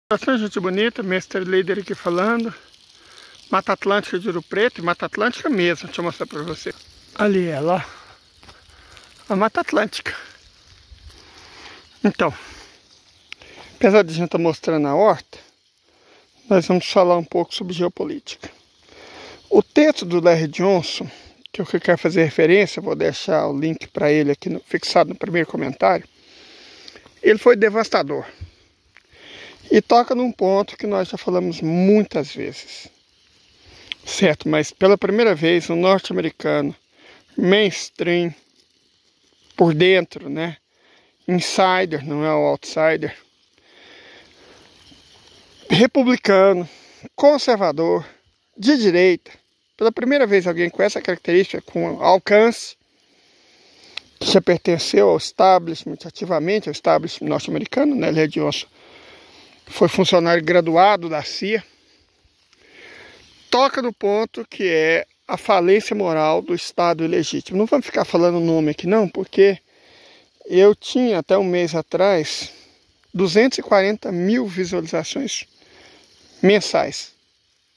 Bastante gente bonita, mestre líder aqui falando. Mata Atlântica de Ouro Preto, Mata Atlântica mesmo, deixa eu mostrar pra você. Ali ela, ó, a Mata Atlântica. Então, apesar de a gente estar mostrando a horta, nós vamos falar um pouco sobre geopolítica. O texto do Larry Johnson, que eu quero fazer referência, vou deixar o link para ele aqui fixado no primeiro comentário. Ele foi devastador. E toca num ponto que nós já falamos muitas vezes. Certo, mas pela primeira vez um norte-americano, mainstream, por dentro, né? Insider, não é o outsider. Republicano, conservador, de direita. Pela primeira vez alguém com essa característica, com alcance, que já pertenceu ao establishment, ativamente ao establishment norte-americano, né? Larry Johnson foi funcionário graduado da CIA, toca no ponto que é a falência moral do Estado ilegítimo. Não vamos ficar falando o nome aqui não, porque eu tinha até um mês atrás 240 mil visualizações mensais.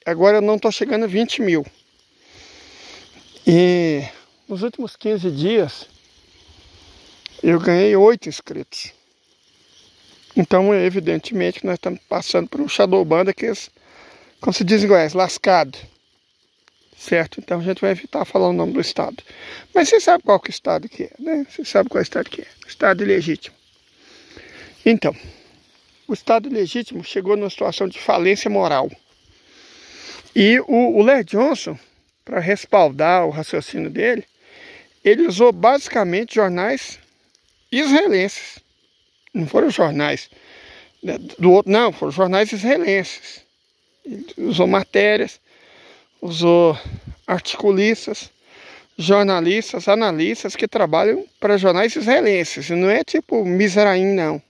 Agora eu não estou chegando a 20 mil. E nos últimos 15 dias eu ganhei 8 inscritos. Então, evidentemente, que nós estamos passando por um shadow ban daqueles, como se diz em Goiás, lascado. Certo? Então, a gente vai evitar falar o nome do estado. Mas você sabe qual que é o estado que é, né? Você sabe qual é o estado que é. O estado ilegítimo. Então, o estado ilegítimo chegou numa situação de falência moral. E o Larry Johnson, para respaldar o raciocínio dele, ele usou basicamente jornais israelenses. Não foram jornais do outro, não, foram jornais israelenses. Ele usou matérias, usou articulistas, jornalistas, analistas que trabalham para jornais israelenses. E não é tipo Mizraim, não.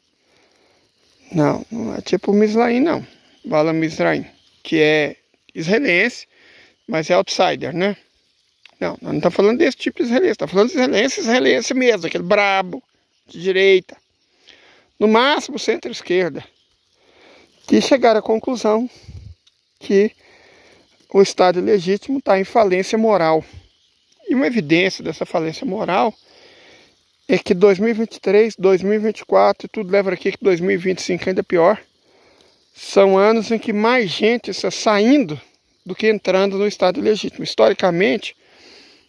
Não é tipo Mizraim, não. Bala Mizraim, que é israelense, mas é outsider, né? Não estamos falando desse tipo de israelense, estamos falando de israelense mesmo, aquele brabo, de direita. No máximo centro-esquerda, que chegaram à conclusão que o Estado ilegítimo está em falência moral. E uma evidência dessa falência moral é que 2023, 2024, e tudo leva aqui que 2025 ainda pior, são anos em que mais gente está saindo do que entrando no Estado ilegítimo. Historicamente,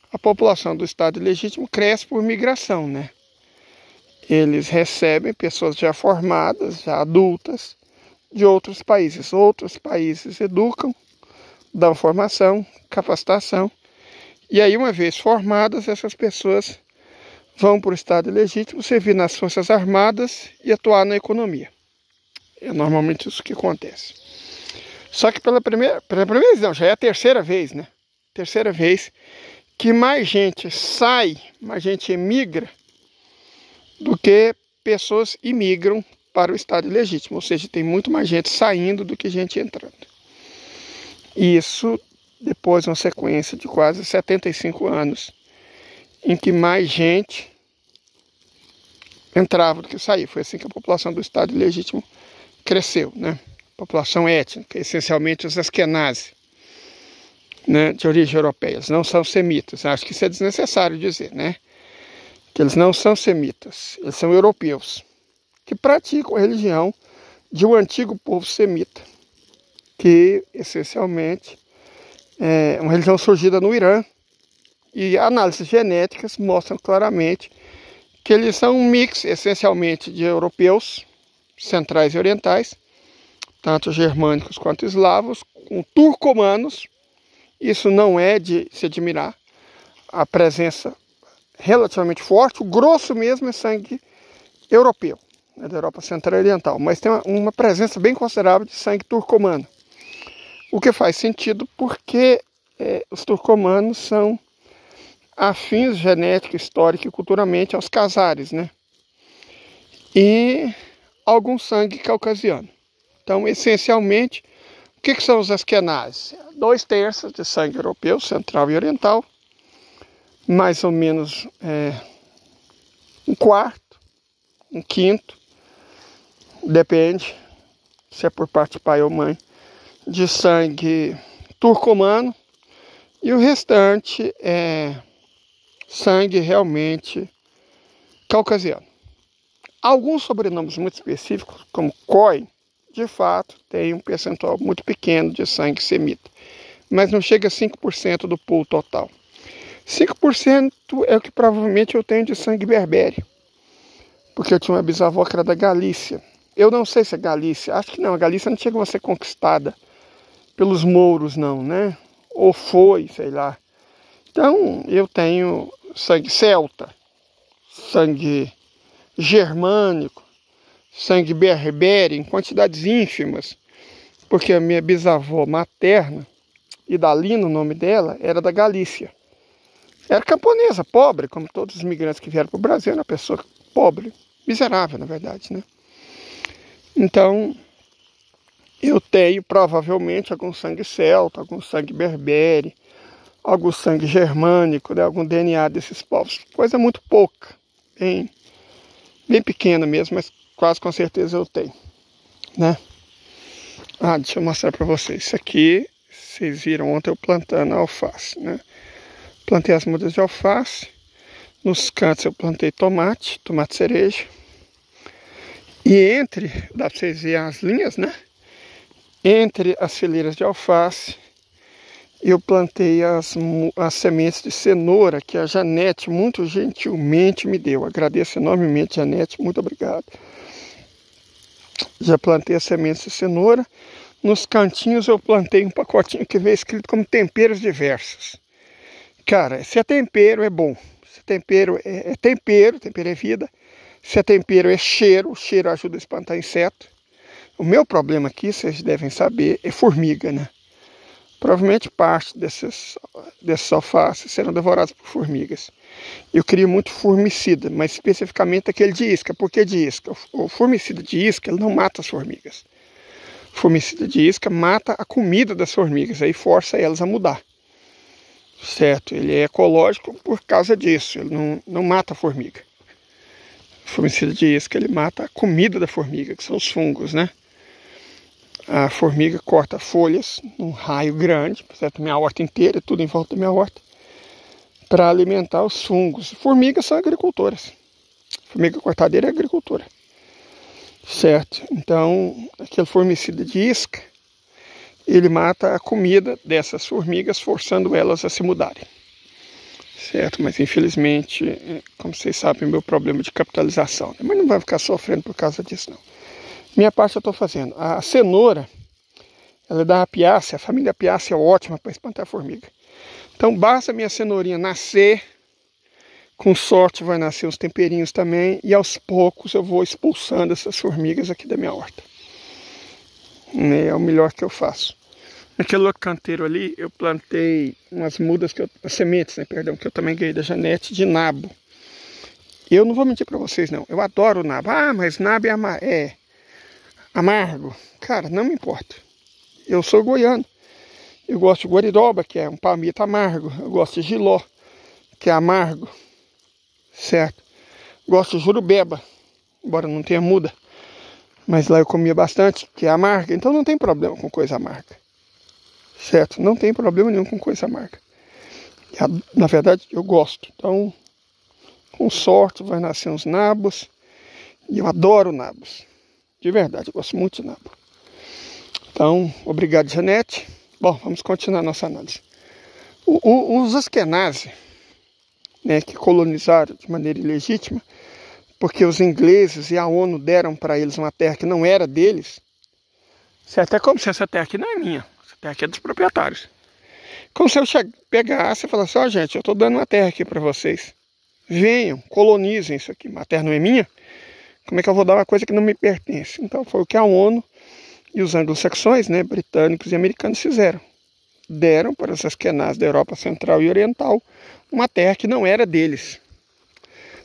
a população do Estado ilegítimo cresce por migração, né? Eles recebem pessoas já formadas, já adultas, de outros países. Outros países educam, dão formação, capacitação. E aí, uma vez formadas, essas pessoas vão para o Estado ilegítimo, servir nas Forças Armadas e atuar na economia. É normalmente isso que acontece. Só que pela primeira vez, não, já é a terceira vez, né? Terceira vez que mais gente sai, mais gente emigra, do que pessoas imigram para o Estado ilegítimo. Ou seja, tem muito mais gente saindo do que gente entrando. E isso depois de uma sequência de quase 75 anos, em que mais gente entrava do que saía. Foi assim que a população do Estado ilegítimo cresceu, né? População étnica, essencialmente os Askenazi, né, de origem europeia. Eles não são semitas. Acho que isso é desnecessário dizer, né? Que eles não são semitas, eles são europeus, que praticam a religião de um antigo povo semita, que essencialmente é uma religião surgida no Irã, e análises genéticas mostram claramente que eles são um mix essencialmente de europeus, centrais e orientais, tanto germânicos quanto eslavos, com turcomanos. Isso não é de se admirar, a presença relativamente forte. O grosso mesmo é sangue europeu, né, da Europa Central e Oriental, mas tem uma presença bem considerável de sangue turcomano, o que faz sentido porque os turcomanos são afins genética, histórica e culturalmente aos cazares, né? E algum sangue caucasiano. Então, essencialmente, o que são os Askenazes? 2/3 de sangue europeu, central e oriental, mais ou menos 1/4, 1/5, depende, se é por parte de pai ou mãe, de sangue turcomano, e o restante é sangue realmente caucasiano. Alguns sobrenomes muito específicos, como Khoi, de fato, tem um percentual muito pequeno de sangue semita, mas não chega a 5% do pool total. 5% é o que provavelmente eu tenho de sangue berbere, porque eu tinha uma bisavó que era da Galícia. Eu não sei se é Galícia, acho que não, a Galícia não chegou a ser conquistada pelos mouros não, né? Ou foi, sei lá. Então, eu tenho sangue celta, sangue germânico, sangue berbere em quantidades ínfimas, porque a minha bisavó materna, Idalina, o nome dela, era da Galícia. Era camponesa, pobre, como todos os imigrantes que vieram para o Brasil, era uma pessoa pobre, miserável, na verdade, né? Então, eu tenho provavelmente algum sangue celta, algum sangue berbere, algum sangue germânico, né? Algum DNA desses povos. Coisa muito pouca, bem pequena mesmo, mas quase com certeza eu tenho, né? Deixa eu mostrar para vocês. Isso aqui, vocês viram ontem eu plantando alface, né? Plantei as mudas de alface. Nos cantos eu plantei tomate cereja. E entre, dá para vocês verem as linhas, né? Entre as fileiras de alface, eu plantei as sementes de cenoura que a Janete muito gentilmente me deu. Agradeço enormemente, Janete, muito obrigado. Já plantei as sementes de cenoura. Nos cantinhos eu plantei um pacotinho que veio escrito como temperos diversos. Cara, se é tempero é bom. Se tempero é tempero é vida. Se é tempero é cheiro, o cheiro ajuda a espantar inseto. O meu problema aqui, vocês devem saber, é formiga, né? Provavelmente parte desses alfaces serão devorados por formigas. Eu crio muito formicida, mas especificamente aquele de isca. Por que de isca? O formicida de isca ele não mata as formigas. O formicida de isca mata a comida das formigas, aí força elas a mudar. Certo? Ele é ecológico por causa disso, ele não mata a formiga. O formicida de isca ele mata a comida da formiga, que são os fungos, né? A formiga corta folhas num raio grande, certo? Minha horta inteira, tudo em volta da minha horta, para alimentar os fungos. Formigas são agricultoras. Formiga cortadeira é agricultora. Certo? Então, aquele formicida de isca, ele mata a comida dessas formigas, forçando elas a se mudarem. Certo? Mas infelizmente, como vocês sabem, meu problema de capitalização. Né? Mas não vai ficar sofrendo por causa disso, não. Minha parte eu estou fazendo. A cenoura, ela é da apiácea. A família apiácea é ótima para espantar a formiga. Então basta a minha cenourinha nascer. Com sorte vai nascer uns temperinhos também. E aos poucos eu vou expulsando essas formigas aqui da minha horta. É o melhor que eu faço. Naquele outro canteiro ali, eu plantei umas mudas, as sementes, né, perdão, que eu também ganhei da Janete, de nabo. Eu não vou mentir para vocês, não. Eu adoro nabo. Mas nabo é amargo. Cara, não me importa. Eu sou goiano. Eu gosto de guariroba, que é um palmito amargo. Eu gosto de jiló, que é amargo. Certo? Gosto de jurubeba, embora não tenha muda. Mas lá eu comia bastante, que é amarga. Então não tem problema com coisa amarga. Certo? Não tem problema nenhum com coisa amarga. Na verdade, eu gosto. Então, com sorte, vai nascer uns nabos. E eu adoro nabos. De verdade, eu gosto muito de nabo. Então, obrigado, Janete. Bom, vamos continuar a nossa análise. Os Askenazi, né, que colonizaram de maneira ilegítima, porque os ingleses e a ONU deram para eles uma terra que não era deles, certo? É como se essa terra aqui não é minha. Essa terra aqui é dos proprietários. Como se eu pegasse e falasse, gente, eu estou dando uma terra aqui para vocês. Venham, colonizem isso aqui. A terra não é minha? Como é que eu vou dar uma coisa que não me pertence? Então foi o que a ONU e os anglo-saxões, né, britânicos e americanos fizeram. Deram para os Askenazes da Europa Central e Oriental uma terra que não era deles.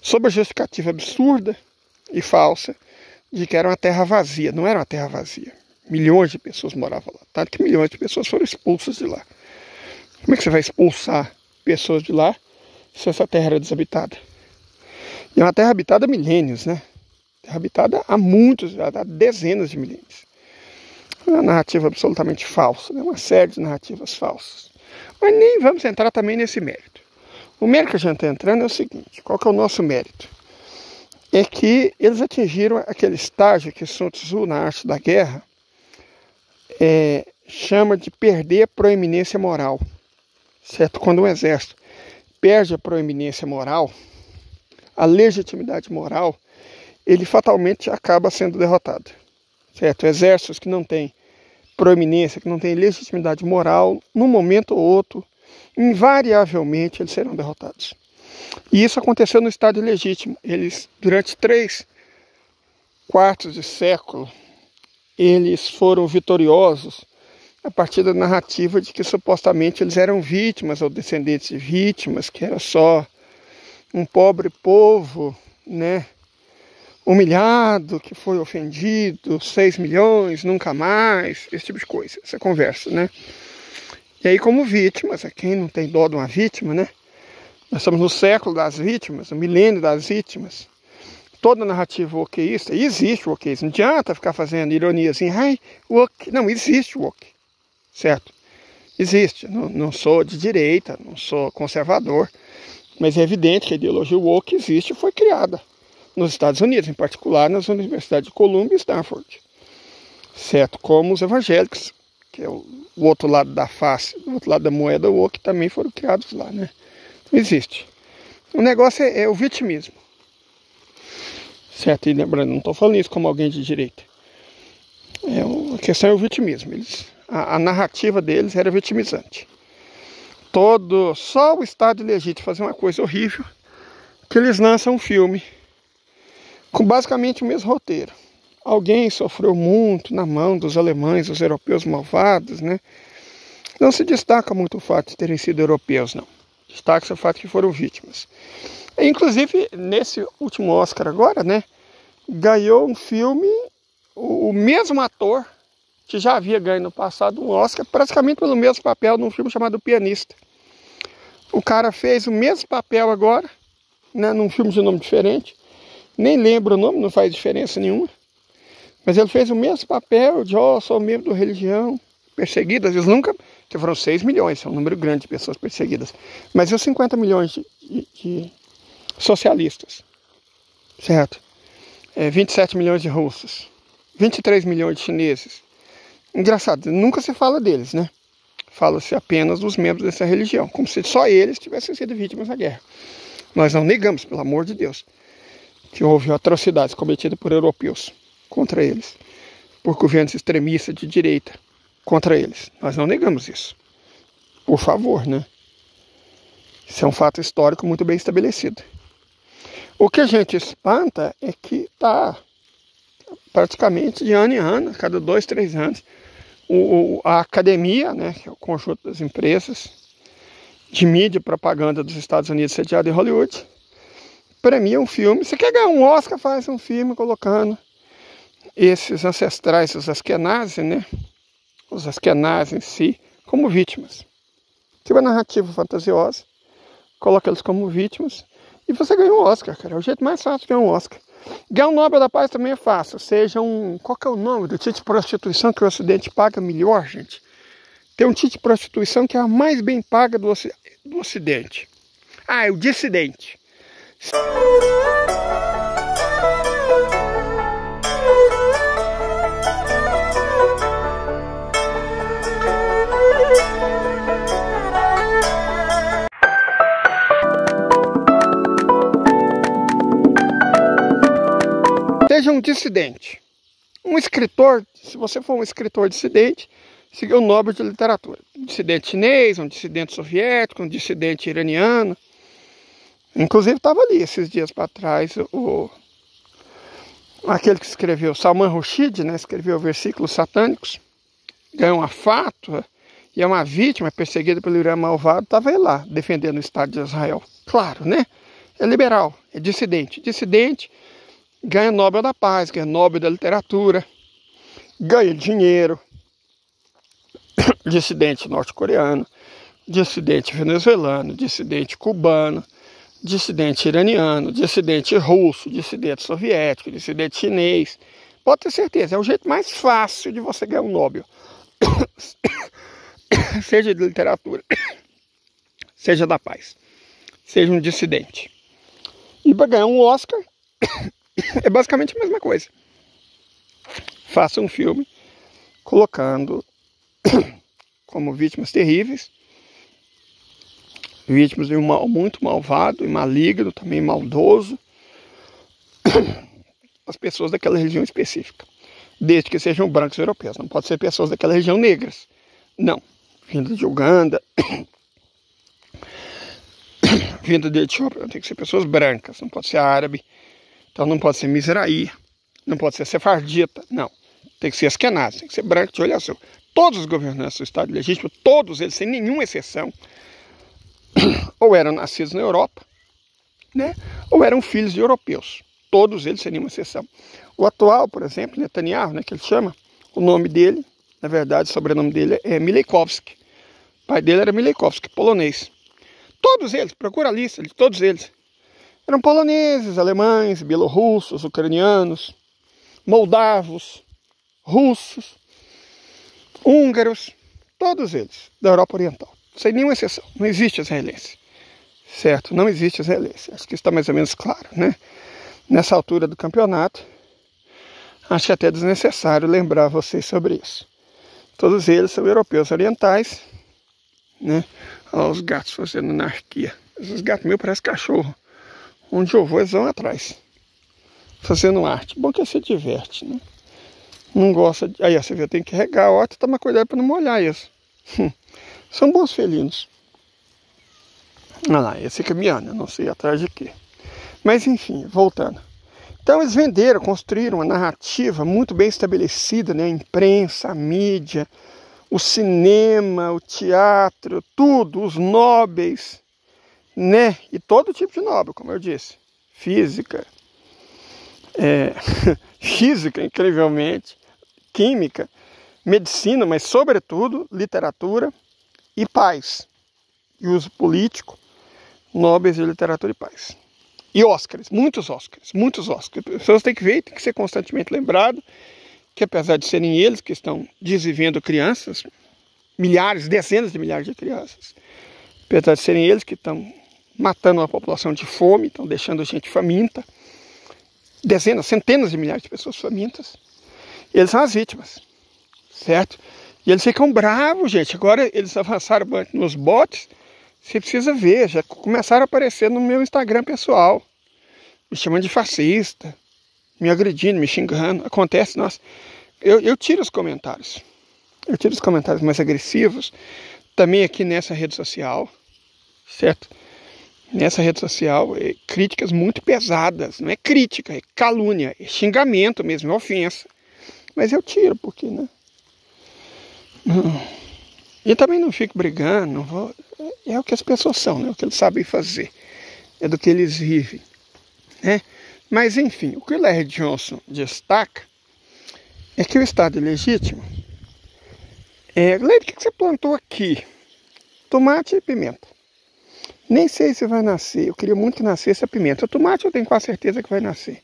Sob a justificativa absurda e falsa de que era uma terra vazia. Não era uma terra vazia. Milhões de pessoas moravam lá. Tanto que milhões de pessoas foram expulsas de lá. Como é que você vai expulsar pessoas de lá se essa terra era desabitada? E é uma terra habitada há milênios, né? Terra habitada há muitos, há dezenas de milênios. É uma narrativa absolutamente falsa, né? Uma série de narrativas falsas. Mas nem vamos entrar também nesse mérito. O mérito que a gente está entrando é o seguinte: qual que é o nosso mérito? É que eles atingiram aquele estágio que Sun Tzu, na arte da guerra, chama de perder a proeminência moral. Certo? Quando um exército perde a proeminência moral, a legitimidade moral, ele fatalmente acaba sendo derrotado. Certo? Exércitos que não têm proeminência, que não têm legitimidade moral, num momento ou outro, invariavelmente eles serão derrotados. E isso aconteceu no Estado ilegítimo. Eles, durante 3 quartos de século, eles foram vitoriosos a partir da narrativa de que supostamente eles eram vítimas ou descendentes de vítimas, que era só um pobre povo, né, humilhado, que foi ofendido, 6 milhões, nunca mais, esse tipo de coisa, essa conversa, né? E aí, como vítimas, quem não tem dó de uma vítima, né? Nós estamos no século das vítimas, no milênio das vítimas. Toda narrativa wokeísta, e existe o wokeísmo, não adianta ficar fazendo ironia assim, ai, woke. Não, existe o woke, certo? Existe, não sou de direita, não sou conservador, mas é evidente que a ideologia woke existe e foi criada nos Estados Unidos, em particular nas universidades de Columbia e Stanford, certo? Como os evangélicos, que é o outro lado da face, o outro lado da moeda woke, também foram criados lá, né? Então existe. O negócio é o vitimismo, certo? E lembrando, não estou falando isso como alguém de direita. A questão é o vitimismo. A narrativa deles era vitimizante. Só o Estado ilegítimo fazer uma coisa horrível, que eles lançam um filme com basicamente o mesmo roteiro. Alguém sofreu muito na mão dos alemães, dos europeus malvados, né? Não se destaca muito o fato de terem sido europeus, não. Destaca-se o fato de que foram vítimas. Inclusive, nesse último Oscar agora, né, ganhou um filme, o mesmo ator que já havia ganho no passado um Oscar, praticamente pelo mesmo papel, num filme chamado O Pianista. O cara fez o mesmo papel agora, né, num filme de nome diferente. Nem lembro o nome, não faz diferença nenhuma. Mas ele fez o mesmo papel de, sou membro da religião, perseguidas. Eles nunca, que foram 6 milhões, é um número grande de pessoas perseguidas. Mas e os 50 milhões de socialistas, certo? 27 milhões de russos, 23 milhões de chineses. Engraçado, nunca se fala deles, né? Fala-se apenas dos membros dessa religião, como se só eles tivessem sido vítimas da guerra. Nós não negamos, pelo amor de Deus, que houve atrocidades cometidas por europeus contra eles, por governos extremistas de direita contra eles. Nós não negamos isso. Por favor, né? Isso é um fato histórico muito bem estabelecido. O que a gente espanta é que está praticamente de ano em ano, a cada 2, 3 anos, a academia, né, que é o conjunto das empresas de mídia e propaganda dos Estados Unidos sediado em Hollywood, premia um filme. Você quer ganhar um Oscar, faz um filme colocando esses ancestrais, os Askenazi, né, os Askenazi em si, como vítimas. Tem uma narrativa fantasiosa, coloca eles como vítimas, e você ganha um Oscar, cara. É o jeito mais fácil de ganhar um Oscar. Ganhar um Nobel da Paz também é fácil. Seja qual que é o nome do tipo de prostituição que o Ocidente paga melhor, gente? Tem um tipo de prostituição que é a mais bem paga do Ocidente. É o dissidente. Seja um dissidente. Um escritor, se você for um escritor dissidente, você ganha o Nobel de Literatura. Um dissidente chinês, um dissidente soviético, um dissidente iraniano. Inclusive estava ali esses dias para trás aquele que escreveu, Salman Rushdie, né, escreveu versículos satânicos, ganhou uma fátua e é uma vítima perseguida pelo Irã malvado, estava aí lá defendendo o Estado de Israel. Claro, né? É liberal, é dissidente. Dissidente ganha Nobel da Paz, ganha Nobel da Literatura, ganha dinheiro. Dissidente norte-coreano, dissidente venezuelano, dissidente cubano, dissidente iraniano, dissidente russo, dissidente soviético, dissidente chinês, pode ter certeza, é o jeito mais fácil de você ganhar um Nobel. Seja de literatura, seja da paz, seja um dissidente. E para ganhar um Oscar, é basicamente a mesma coisa. Faça um filme colocando como vítimas terríveis, vítimas de um mal muito malvado e maligno, também maldoso, as pessoas daquela região específica, desde que sejam brancos europeus. Não pode ser pessoas daquela região negras, não, vindo de Uganda, vindo de Etiópia, tem que ser pessoas brancas, não pode ser árabe, então não pode ser Mizraí, não pode ser sefardita, não, tem que ser askenaz, tem que ser branco de olho azul. Todos os governantes do Estado legítimo, todos eles, sem nenhuma exceção, ou eram nascidos na Europa, né, ou eram filhos de europeus. Todos eles, sem nenhuma exceção. O atual, por exemplo, Netanyahu, né, que ele chama, o nome dele, na verdade, o sobrenome dele é Mileikovski. O pai dele era Mileikovski, polonês. Todos eles, procura a lista de todos eles. Eram poloneses, alemães, bielorrussos, ucranianos, moldavos, russos, húngaros, todos eles, da Europa Oriental. Sem nenhuma exceção. Não existe israelense. Certo? Não existe israelense. Acho que isso está mais ou menos claro, né? Nessa altura do campeonato, acho que até desnecessário lembrar vocês sobre isso. Todos eles são europeus orientais, né? Olha os gatos fazendo anarquia. Esses gatos meus parecem cachorro. Onde eu vou, eles vão atrás. Fazendo arte. Bom que você diverte, né? Não gosta de... Aí, você vê, tem que regar a horta e tomar cuidado para não molhar isso. São bons felinos. Olha lá, esse caminhando, eu não sei atrás de quê. Mas enfim, voltando. Então eles venderam, construíram uma narrativa muito bem estabelecida, né? A imprensa, a mídia, o cinema, o teatro, tudo, os nobres, né? E todo tipo de nobre, como eu disse. Física, física, incrivelmente, química, medicina, mas sobretudo literatura e paz. E uso político, nobres de literatura e paz. E Oscars, muitos Oscars, muitos Oscars. As pessoas têm que ver, tem que ser constantemente lembrado que apesar de serem eles que estão desvivendo crianças, milhares, dezenas de milhares de crianças, apesar de serem eles que estão matando uma população de fome, estão deixando gente faminta, dezenas, centenas de milhares de pessoas famintas, eles são as vítimas, certo? E eles ficam bravos, gente. Agora eles avançaram nos bots. Você precisa ver, já começaram a aparecer no meu Instagram pessoal, me chamando de fascista, me agredindo, me xingando. Acontece, nossa, eu tiro os comentários. Eu tiro os comentários mais agressivos, também aqui nessa rede social, certo? Nessa rede social, críticas muito pesadas, não é crítica, é calúnia, é xingamento mesmo, é ofensa. Mas eu tiro, porque, né? E também não fico brigando, não vou... É o que as pessoas são, né? O que eles sabem fazer. É do que eles vivem, né? Mas, enfim, o que o Larry Johnson destaca é que o Estado ilegítimo... Larry, o que você plantou aqui? Tomate e pimenta. Nem sei se vai nascer. Eu queria muito que nascesse a pimenta. O tomate eu tenho quase certeza que vai nascer.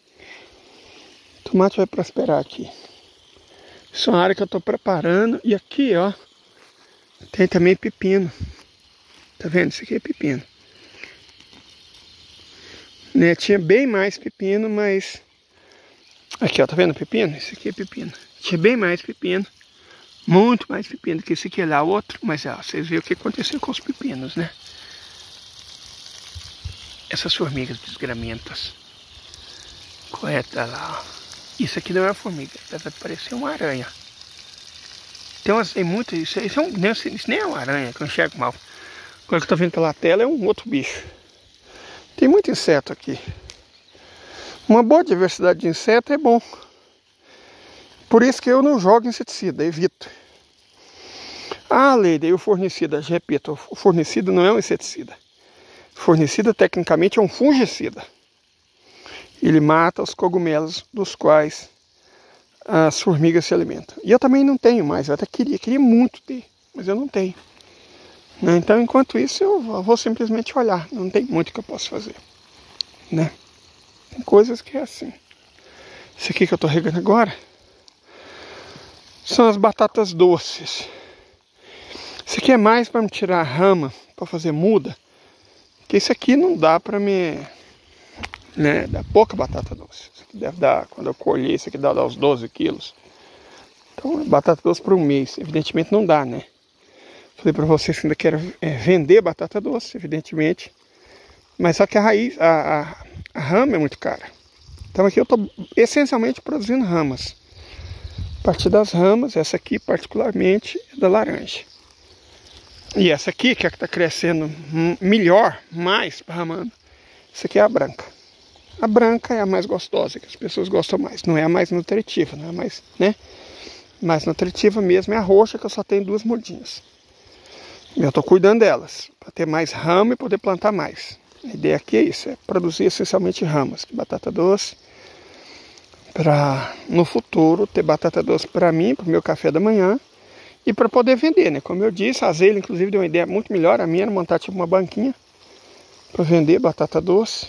O tomate vai prosperar aqui. Isso é uma área que eu estou preparando. E aqui, ó, tem também pepino. Tá vendo? Isso aqui é pepino. Né? Tinha bem mais pepino, mas... Aqui, ó, tá vendo o pepino? Esse aqui é pepino. Tinha bem mais pepino. Muito mais pepino que esse aqui lá, outro. Mas, ó, vocês viram o que aconteceu com os pepinos, né? Essas formigas desgramentas. Correto, olha lá, ó. Isso aqui não é uma formiga, deve parecer uma aranha. Tem muito, isso nem é uma aranha, que eu enxergo mal. Agora que eu tô vendo pela tela é um outro bicho. Tem muito inseto aqui. Uma boa diversidade de inseto é bom. Por isso que eu não jogo inseticida, evito. Ah, Leide, e o fornicida, repito, o fornicida não é um inseticida. O fornicida tecnicamente é um fungicida. Ele mata os cogumelos dos quais as formigas se alimentam. E eu também não tenho mais, eu até queria muito ter, mas eu não tenho. Então, enquanto isso, eu vou simplesmente olhar, não tem muito que eu posso fazer. Né? Tem coisas que é assim. Esse aqui que eu estou regando agora, são as batatas doces. Isso aqui é mais para me tirar a rama, para fazer muda. Porque isso aqui não dá para me... né, dá pouca batata doce. Isso aqui deve dar, quando eu colher, isso aqui dá uns 12 quilos. Então, batata doce por um mês. Evidentemente não dá, né? Falei para vocês que ainda quero vender batata doce, evidentemente. Mas só que a raiz, a rama é muito cara. Então aqui eu estou essencialmente produzindo ramas. A partir das ramas, essa aqui particularmente é da laranja. E essa aqui, que é a que está crescendo melhor, mais ramando, essa aqui é a branca. A branca é a mais gostosa, que as pessoas gostam mais. Não é a mais nutritiva, não é a mais, né? Mais nutritiva mesmo é a roxa, que eu só tenho 2 mudinhas. Eu estou cuidando delas, para ter mais rama e poder plantar mais. A ideia aqui é isso, é produzir essencialmente ramas, batata doce, para no futuro ter batata doce para mim, para o meu café da manhã, e para poder vender, né? Como eu disse, a Zeila inclusive deu uma ideia muito melhor, a minha era montar tipo uma banquinha para vender batata doce,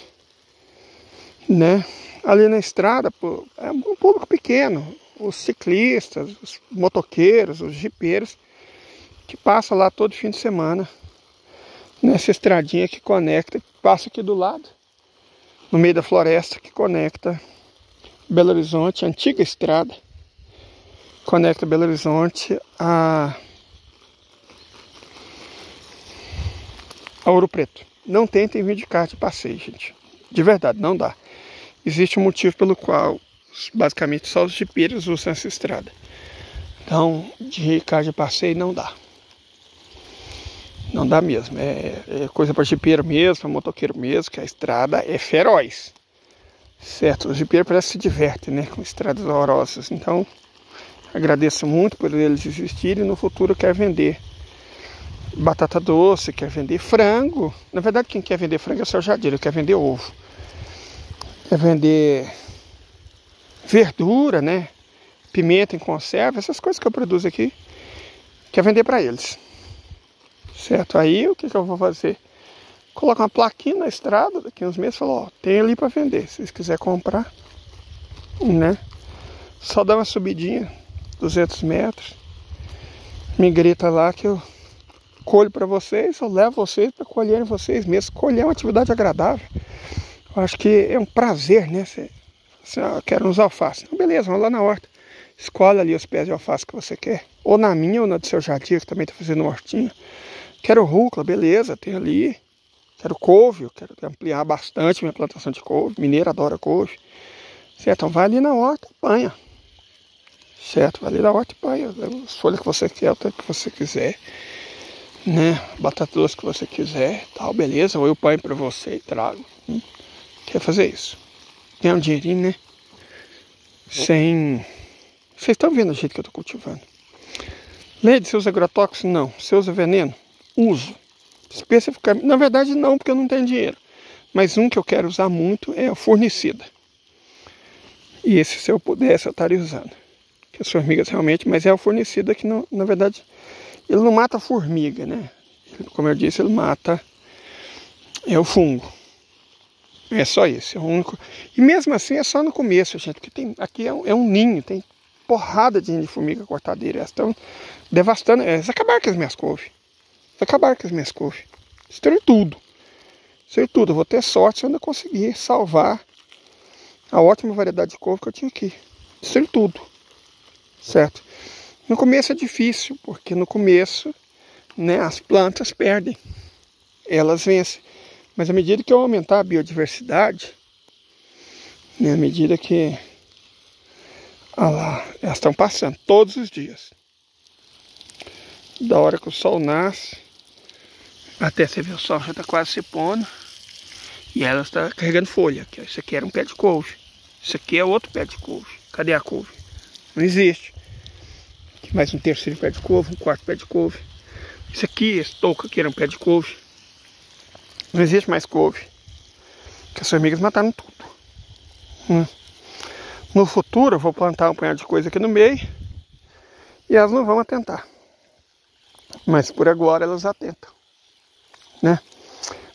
né? Ali na estrada, pô, é um público pequeno, os ciclistas, os motoqueiros, os jipeiros, que passam lá todo fim de semana, nessa estradinha que conecta, passa aqui do lado, no meio da floresta, que conecta Belo Horizonte, a antiga estrada, conecta Belo Horizonte a Ouro Preto. Não tentem vir de carro de passeio, gente. De verdade, não dá. Existe um motivo pelo qual, basicamente, só os jipeiros usam essa estrada. Então, de carro de passeio não dá. Não dá mesmo. É coisa para jipeiro mesmo, para motoqueiro mesmo, que a estrada é feroz. Certo? Os jipeiros parece que se divertem, né? Com estradas horrorosas. Então, agradeço muito por eles existirem. No futuro eu quero vender batata doce, quer vender frango. Na verdade, quem quer vender frango é o seu Jadir, quer vender ovo. Quer vender verdura, né? Pimenta em conserva, essas coisas que eu produzo aqui. Quer vender para eles. Certo? Aí o que eu vou fazer? Colocar uma plaquinha na estrada, daqui uns meses, falar, ó, tem ali para vender. Se vocês quiserem comprar, né? Só dá uma subidinha, 200 metros. Me grita lá que eu colho para vocês, eu levo vocês para colherem vocês mesmos. Colher é uma atividade agradável. Eu acho que é um prazer, né? Você quer uns alfaces. Então, beleza, vamos lá na horta. Escolhe ali os pés de alface que você quer. Ou na minha ou na do seu Jadir, que também está fazendo hortinha. Quero rúcula, beleza, tem ali. Quero couve, eu quero ampliar bastante minha plantação de couve. Mineiro adora couve. Certo? Então vai ali na horta e apanha. Certo? Vai ali na horta e apanha. As folhas que você quer, o tempo que você quiser. Né? Batata doce que você quiser. Tal, beleza. Ou eu apanho para você e trago. Quer fazer isso? Ganhar um dinheirinho, né? Sem... Vocês estão vendo o jeito que eu estou cultivando. Leide, você usa agrotóxico? Não. Você usa veneno? Uso. Especificamente, na verdade não, porque eu não tenho dinheiro. Mas um que eu quero usar muito é o fungicida. E esse, se eu pudesse, eu estaria usando. Que as formigas realmente, mas é o fungicida que, não, na verdade, ele não mata a formiga, né? Como eu disse, ele mata o fungo. É só isso, é o único. E mesmo assim é só no começo, gente, porque tem, aqui é um ninho, tem porrada de formiga cortadeira. Elas estão devastando. Elas acabaram com as minhas couves. Acabar com as minhas couves. Destruir tudo. Destruir tudo. Eu vou ter sorte se eu ainda conseguir salvar a ótima variedade de couve que eu tinha aqui. Destruir tudo. Certo? No começo é difícil, porque no começo, né, as plantas perdem. Elas vencem. Mas à medida que eu aumentar a biodiversidade, né, à medida que... Olha lá, elas estão passando todos os dias. Da hora que o sol nasce, até você ver o sol já está quase se pondo. E ela está carregando folha. Isso aqui era um pé de couve. Isso aqui é outro pé de couve. Cadê a couve? Não existe. Aqui mais um terceiro pé de couve, um quarto pé de couve. Isso aqui, esse toco aqui era um pé de couve. Não existe mais couve. Porque as formigas mataram tudo. No futuro eu vou plantar um punhado de coisa aqui no meio. E elas não vão atentar. Mas por agora elas atentam. Né?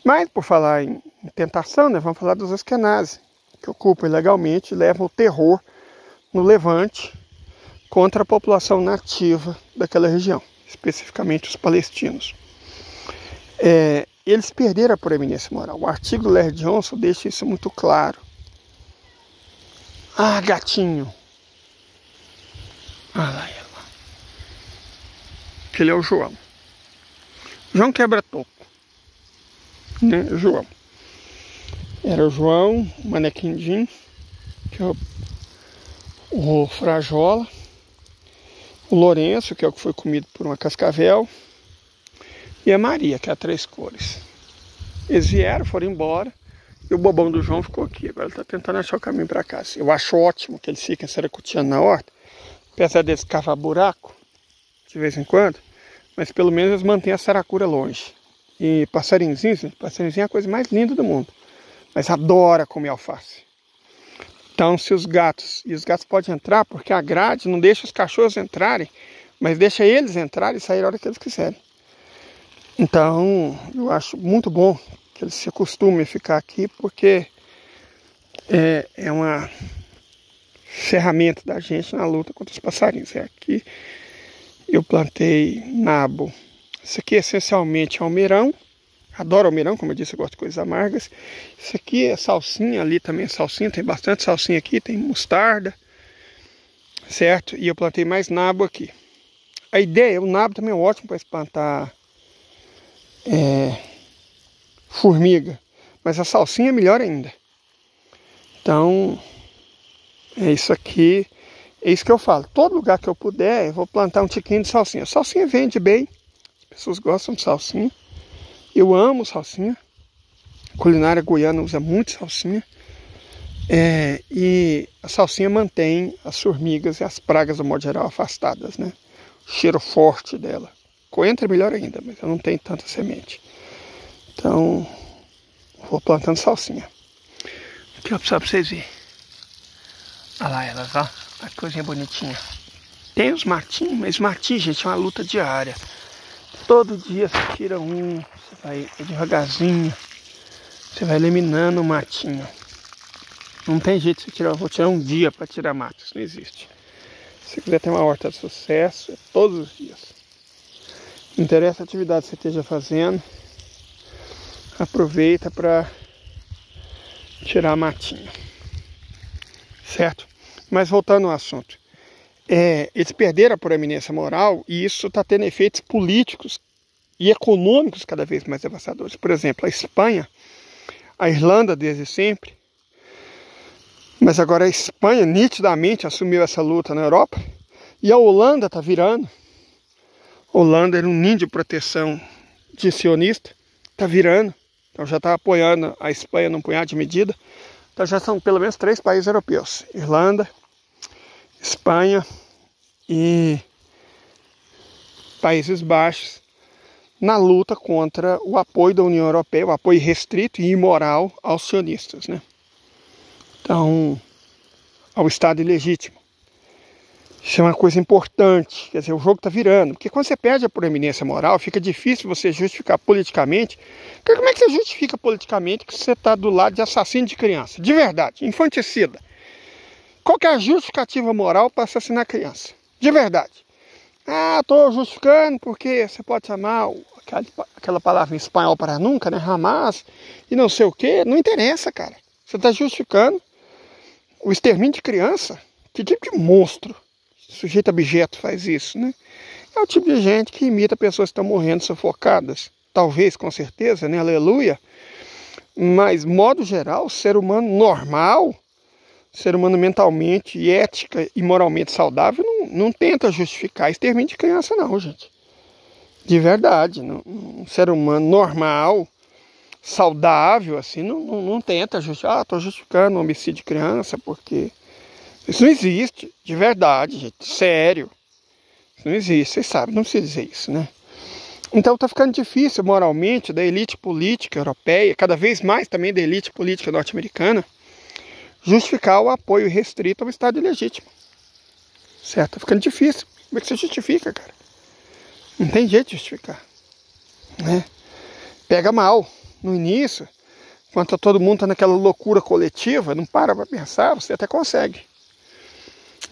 Mas por falar em tentação, né, vamos falar dos askenazes, que ocupam ilegalmente e levam o terror no Levante, contra a população nativa daquela região, especificamente os palestinos. Eles perderam a proeminência moral. O artigo do Larry Johnson deixa isso muito claro. Ah, gatinho. Ah, lá ela. Aquele é o João. João quebra-toco. Né? João. Era o João, o manequim Jim, que é o Frajola, o Lourenço, que é o que foi comido por uma cascavel, e a Maria, que é a Três Cores. Eles vieram, foram embora, e o bobão do João ficou aqui. Agora ele está tentando achar o caminho para casa. Eu acho ótimo que eles fiquem saracoteando na horta, apesar deles cavar buraco, de vez em quando, mas pelo menos eles mantêm a saracura longe. E passarinhozinho é a coisa mais linda do mundo, mas adora comer alface. Então, se os gatos podem entrar, porque a grade não deixa os cachorros entrarem, mas deixa eles entrarem e sair a hora que eles quiserem. Então, eu acho muito bom que eles se acostumem a ficar aqui, porque é uma ferramenta da gente na luta contra os passarinhos. Aqui eu plantei nabo. Isso aqui essencialmente é almeirão. Adoro almeirão, como eu disse, eu gosto de coisas amargas. Isso aqui é salsinha, ali também é salsinha, tem bastante salsinha aqui, tem mostarda, certo? E eu plantei mais nabo aqui. A ideia, o nabo também é ótimo para plantar formiga, mas a salsinha é melhor ainda. Então, é isso aqui, é isso que eu falo. Todo lugar que eu puder, eu vou plantar um tiquinho de salsinha. Salsinha vende bem, as pessoas gostam de salsinha. Eu amo salsinha. A culinária goiana usa muito salsinha. E a salsinha mantém as formigas e as pragas, do modo geral, afastadas, né? O cheiro forte dela. Coentro é melhor ainda, mas eu não tenho tanta semente. Então, vou plantando salsinha. Aqui, ó, só pra vocês verem. Olha lá elas, ó. Olha que coisinha bonitinha. Tem os matinhos, mas matinho, gente, é uma luta diária. Todo dia você tira um, você vai devagarzinho, você vai eliminando o matinho. Não tem jeito de você tirar, eu vou tirar um dia para tirar mato, isso não existe. Se você quiser ter uma horta de sucesso, é todos os dias. Não interessa a atividade que você esteja fazendo, aproveita para tirar matinho. Certo? Mas voltando ao assunto. Eles perderam a proeminência moral e isso está tendo efeitos políticos e econômicos cada vez mais devastadores. Por exemplo, a Espanha, a Irlanda desde sempre, mas agora a Espanha nitidamente assumiu essa luta na Europa e a Holanda está virando. A Holanda era um ninho de proteção de sionista, está virando, então já está apoiando a Espanha num punhado de medida. Então já são pelo menos 3 países europeus, Irlanda, Espanha e Países Baixos, na luta contra o apoio da União Europeia, o apoio restrito e imoral aos sionistas, né? Então, ao Estado ilegítimo. Isso é uma coisa importante, quer dizer, o jogo está virando, porque quando você perde a proeminência moral, fica difícil você justificar politicamente. Como é que você justifica politicamente que você está do lado de assassino de criança? De verdade, infanticida. Qual que é a justificativa moral para assassinar criança? De verdade. Ah, estou justificando porque você pode chamar aquela palavra em espanhol para nunca, né? Hamas e não sei o quê. Não interessa, cara. Você está justificando o extermínio de criança. Que tipo de monstro? Sujeito abjeto faz isso, né? É o tipo de gente que imita pessoas que estão morrendo sufocadas. Talvez, com certeza, né? Aleluia. Mas, modo geral, ser humano normal, ser humano mentalmente, e ética e moralmente saudável, não tenta justificar extermínio de criança, não, gente. De verdade. Um ser humano normal, saudável, assim, não tenta justificar. Ah, estou justificando o homicídio de criança porque... Isso não existe, de verdade, gente, sério. Isso não existe, vocês sabem, não precisa dizer isso, né? Então está ficando difícil moralmente da elite política europeia, cada vez mais também da elite política norte-americana, justificar o apoio restrito ao Estado ilegítimo. Certo? Está ficando difícil. Como é que você justifica, cara? Não tem jeito de justificar. Né? Pega mal no início, enquanto todo mundo está naquela loucura coletiva, não para pensar, você até consegue.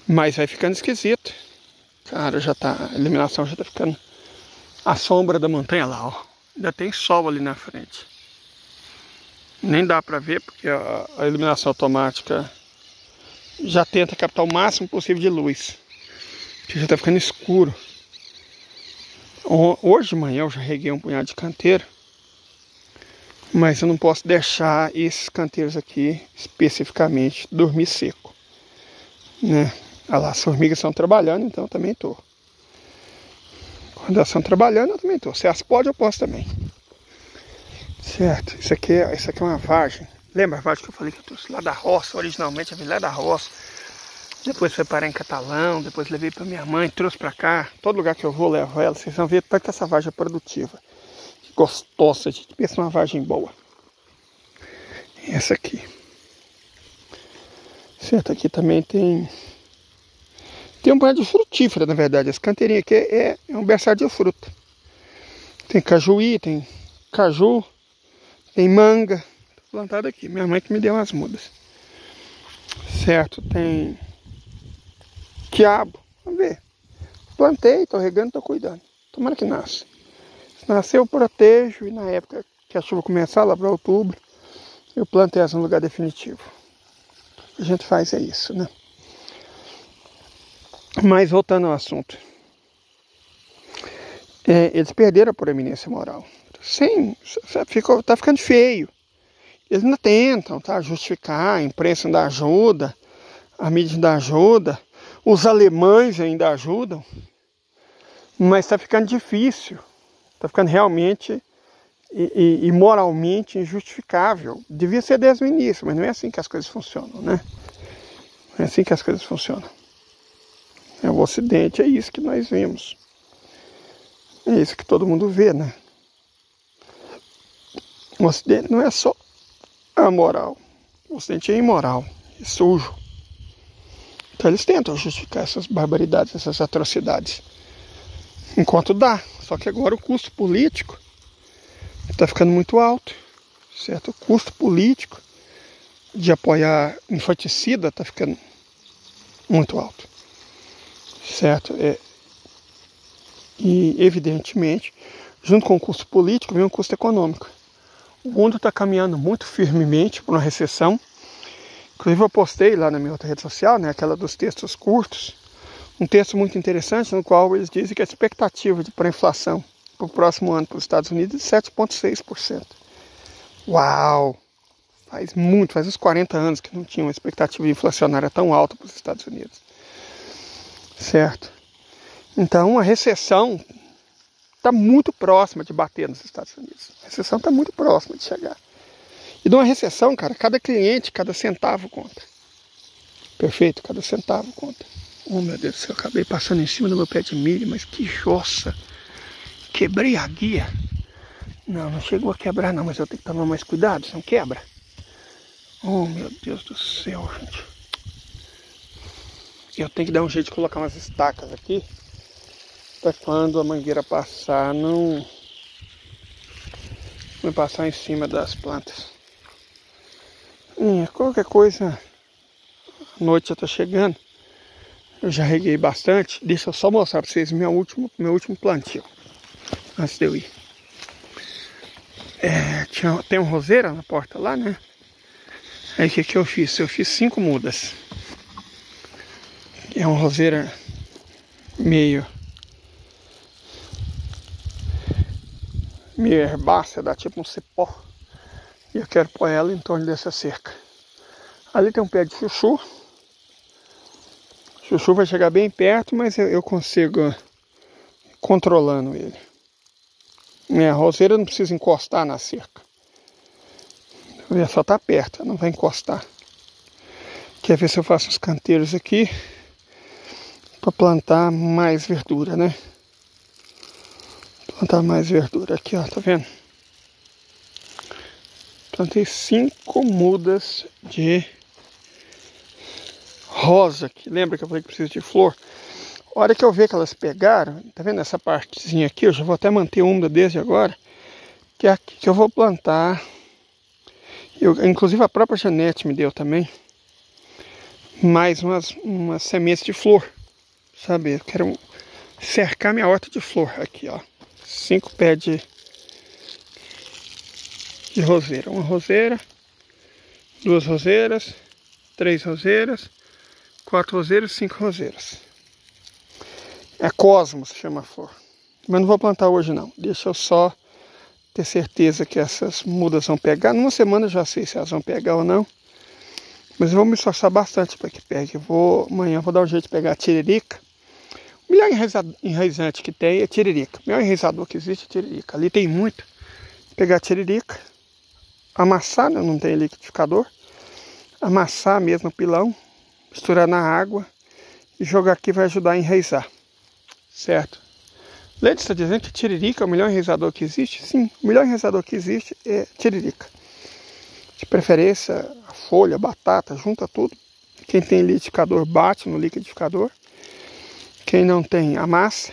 Mas vai ficando esquisito. Cara, já tá, a iluminação já tá ficando a sombra da montanha lá, ó. Ainda tem sol ali na frente. Nem dá pra ver porque a iluminação automática já tenta captar o máximo possível de luz. Porque já tá ficando escuro. Hoje de manhã eu já reguei um punhado de canteiro. Mas eu não posso deixar esses canteiros aqui, especificamente, dormir seco. Né? Olha lá, as formigas estão trabalhando, então eu também estou. Quando elas estão trabalhando, eu também estou. Se elas podem, eu posso também. Certo? Isso aqui é uma vargem. Lembra a vargem que eu falei que eu trouxe lá da roça? Originalmente eu vim lá da roça. Depois foi parar em Catalão. Depois levei para minha mãe, trouxe para cá. Todo lugar que eu vou, levo ela. Vocês vão ver tanto que essa vargem é produtiva. Gostosa, a gente pensa numa vargem boa. Essa aqui. Certo? Aqui também tem um punhado de frutífera, na verdade. Esse canteirinho aqui é um berçário de fruta. Tem cajuí, tem caju, tem manga. Tá plantado aqui. Minha mãe que me deu umas mudas. Certo? Tem quiabo. Vamos ver. Plantei, tô regando, tô cuidando. Tomara que nasça. Se nascer eu protejo e na época que a chuva começar, lá para outubro, eu planto essa no lugar definitivo. O que a gente faz é isso, né? Mas voltando ao assunto. Eles perderam a proeminência moral. Tá ficando feio. Eles ainda tentam, tá? Justificar, a imprensa ainda ajuda, a mídia ainda ajuda, os alemães ainda ajudam, mas está ficando difícil. Está ficando realmente e moralmente injustificável. Devia ser desde o início, mas não é assim que as coisas funcionam, né? Não é assim que as coisas funcionam. O Ocidente é isso que nós vemos. É isso que todo mundo vê, né? O Ocidente não é só amoral. O Ocidente é imoral, é sujo. Então eles tentam justificar essas barbaridades, essas atrocidades. Enquanto dá. Só que agora o custo político está ficando muito alto. Certo? O custo político de apoiar infanticida está ficando muito alto. Certo? E evidentemente, junto com o custo político, vem um custo econômico. O mundo está caminhando muito firmemente para uma recessão. Inclusive eu postei lá na minha outra rede social, né, aquela dos textos curtos, um texto muito interessante no qual eles dizem que a expectativa para a inflação para o próximo ano para os Estados Unidos é de 7,6%. Uau! Faz uns 40 anos que não tinha uma expectativa inflacionária tão alta para os Estados Unidos. Certo? Então a recessão está muito próxima de bater nos Estados Unidos. A recessão está muito próxima de chegar. E de uma recessão, cara, cada cliente, cada centavo conta. Perfeito? Cada centavo conta. Oh, meu Deus do céu, eu acabei passando em cima do meu pé de milho, mas que jossa. Quebrei a guia. Não chegou a quebrar não, mas eu tenho que tomar mais cuidado, senão quebra. Oh, meu Deus do céu, gente. Eu tenho que dar um jeito de colocar umas estacas aqui, para quando a mangueira passar, não passar em cima das plantas. Qualquer coisa, a noite já está chegando. Eu já reguei bastante. Deixa eu só mostrar para vocês meu último plantio, antes de eu ir. Tem uma roseira na porta lá, né? Aí o que eu fiz? Eu fiz 5 mudas. É uma roseira meio herbácea, dá tipo um cipó. E eu quero pôr ela em torno dessa cerca. Ali tem um pé de chuchu. O chuchu vai chegar bem perto, mas eu consigo controlando ele. A roseira não precisa encostar na cerca. Ela só está perto, não vai encostar. Quer ver se eu faço os canteiros aqui para plantar mais verdura, né? Plantar mais verdura aqui, ó, tá vendo? Plantei 5 mudas de rosa aqui. Lembra que eu falei que precisa de flor? A hora que eu ver que elas pegaram, tá vendo essa partezinha aqui? Eu já vou até manter úmida desde agora. Que é aqui que eu vou plantar. Inclusive a própria Janete me deu também mais umas sementes de flor. Sabe? Eu quero cercar minha horta de flor. Aqui, ó. 5 pés de roseira. 1 roseira, 2 roseiras, 3 roseiras, 4 roseiras, 5 roseiras. É Cosmos, chama a flor. Mas não vou plantar hoje não. Deixa eu só ter certeza que essas mudas vão pegar. Numa semana eu já sei se elas vão pegar ou não. Mas eu vou me esforçar bastante para que pegue. Amanhã eu vou dar um jeito de pegar a tiririca. O melhor enraizante que tem é tiririca. O melhor enraizador que existe é tiririca. Ali tem muito. Pegar a tiririca, amassar, né? Não tem liquidificador. Amassar mesmo o pilão, misturar na água e jogar aqui vai ajudar a enraizar. Certo? Leite está dizendo que tiririca é o melhor enraizador que existe? Sim, o melhor enraizador que existe é tiririca. De preferência, a folha, a batata, junta tudo. Quem tem liquidificador bate no liquidificador. Quem não tem, amassa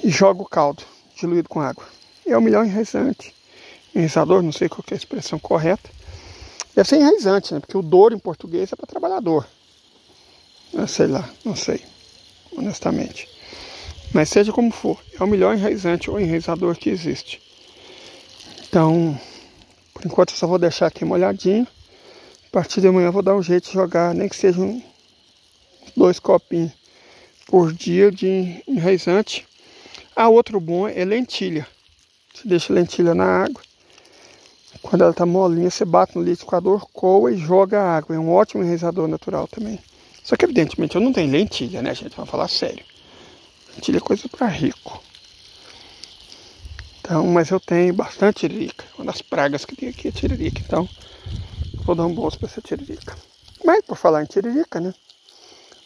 e joga o caldo diluído com água. É o melhor enraizante. Enraizador, não sei qual é a expressão correta. Deve ser enraizante, né? Porque o dor em português é para trabalhador. Eu sei lá, não sei, honestamente. Mas seja como for, é o melhor enraizante ou enraizador que existe. Então, por enquanto eu só vou deixar aqui molhadinho. A partir de amanhã eu vou dar um jeito de jogar, nem que sejam 2 copinhos por dia de enraizante. Outro bom é lentilha. Você deixa a lentilha na água. Quando ela está molinha, você bate no liquidificador, coa e joga a água. É um ótimo enraizador natural também. Só que evidentemente eu não tenho lentilha, né, gente? Vamos falar sério. Lentilha é coisa para rico. Então, mas eu tenho bastante tiririca. Uma das pragas que tem aqui é tiririca. Então, vou dar um bolso para essa tiririca. Mas, por falar em tiririca, né?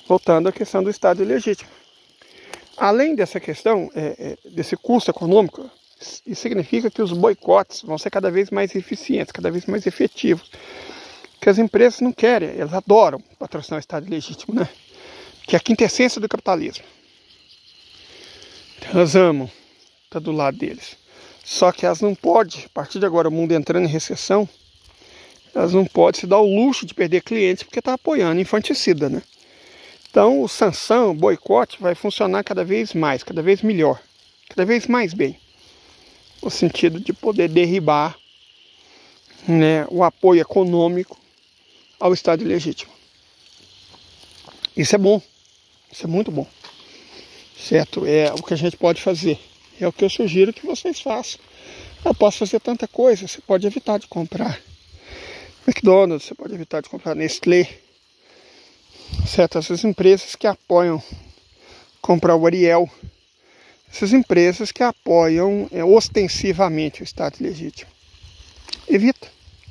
Voltando à questão do estado ilegítimo. Além dessa questão, desse custo econômico, isso significa que os boicotes vão ser cada vez mais eficientes, cada vez mais efetivos. Que as empresas não querem, elas adoram patrocinar o estado ilegítimo, né? Que é a quintessência do capitalismo. Elas amam estar do lado deles. Só que elas não podem, a partir de agora o mundo entrando em recessão, elas não podem se dar o luxo de perder clientes porque está apoiando infanticida, né? Então, sanção, o boicote vai funcionar cada vez mais, cada vez melhor, cada vez mais bem. No sentido de poder derribar, né, o apoio econômico ao Estado ilegítimo. Isso é bom, isso é muito bom. Certo? É o que a gente pode fazer. É o que eu sugiro que vocês façam. Eu posso fazer tanta coisa, você pode evitar de comprar McDonald's, você pode evitar de comprar Nestlé. Certo? Essas empresas que apoiam comprar o Ariel, essas empresas que apoiam ostensivamente o Estado ilegítimo. Evita.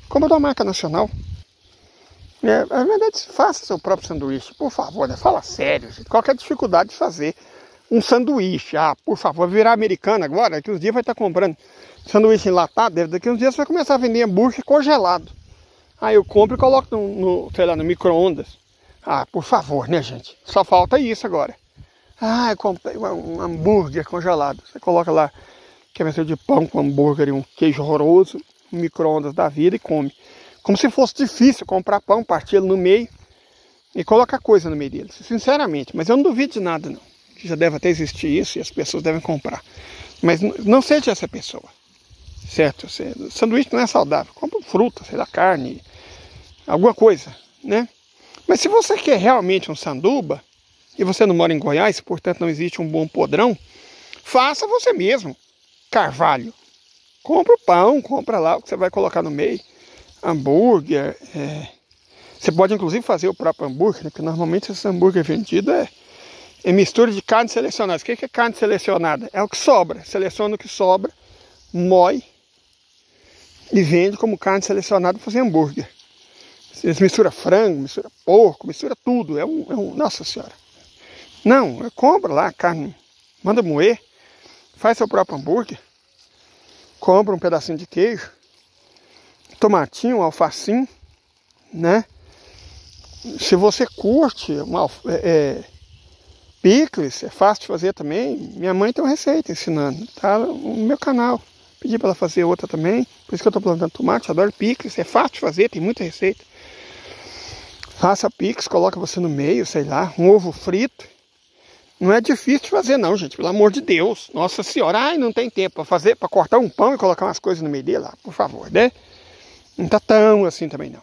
Compra da marca nacional. Na verdade, faça seu próprio sanduíche, por favor, né? Fala sério, gente. Qual que é a dificuldade de fazer um sanduíche? Por favor, virar americano agora, daqui uns dias vai estar comprando sanduíche enlatado, daqui uns dias vai começar a vender hambúrguer congelado. Aí eu compro e coloco no micro-ondas. Por favor, né, gente? Só falta isso agora. Eu comprei um hambúrguer congelado. Você coloca lá, quer ver de pão com hambúrguer e um queijo horroroso, um micro-ondas da vida e come. Como se fosse difícil comprar pão, partir ele no meio e colocar coisa no meio dele. Sinceramente, mas eu não duvido de nada, não. Que já deve até existir isso e as pessoas devem comprar. Mas não seja essa pessoa. Certo? Sanduíche não é saudável. Compra fruta, sei lá, carne, alguma coisa, né? Mas se você quer realmente um sanduba, e você não mora em Goiás, portanto não existe um bom podrão, faça você mesmo. Carvalho. Compra o pão, compra lá o que você vai colocar no meio. Hambúrguer. Você pode inclusive fazer o próprio hambúrguer, né? Porque normalmente esse hambúrguer vendido é mistura de carne selecionada. O que é carne selecionada? É o que sobra. Seleciona o que sobra, moe e vende como carne selecionada para fazer hambúrguer. Eles misturam frango, mistura porco, mistura tudo. Nossa senhora. Não, compra lá a carne, manda moer, faz seu próprio hambúrguer, compra um pedacinho de queijo, tomatinho, um alfacinho, né? Se você curte picles, é fácil de fazer também. Minha mãe tem uma receita ensinando, tá no meu canal. Pedi para ela fazer outra também, por isso que eu estou plantando tomate, eu adoro picles, é fácil de fazer, tem muita receita. Faça picles, coloca você no meio, sei lá, um ovo frito, Não é difícil de fazer não, gente, pelo amor de Deus. Nossa Senhora, ai, não tem tempo para fazer, para cortar um pão e colocar umas coisas no meio dele lá, por favor, né? Não tá tão assim também não.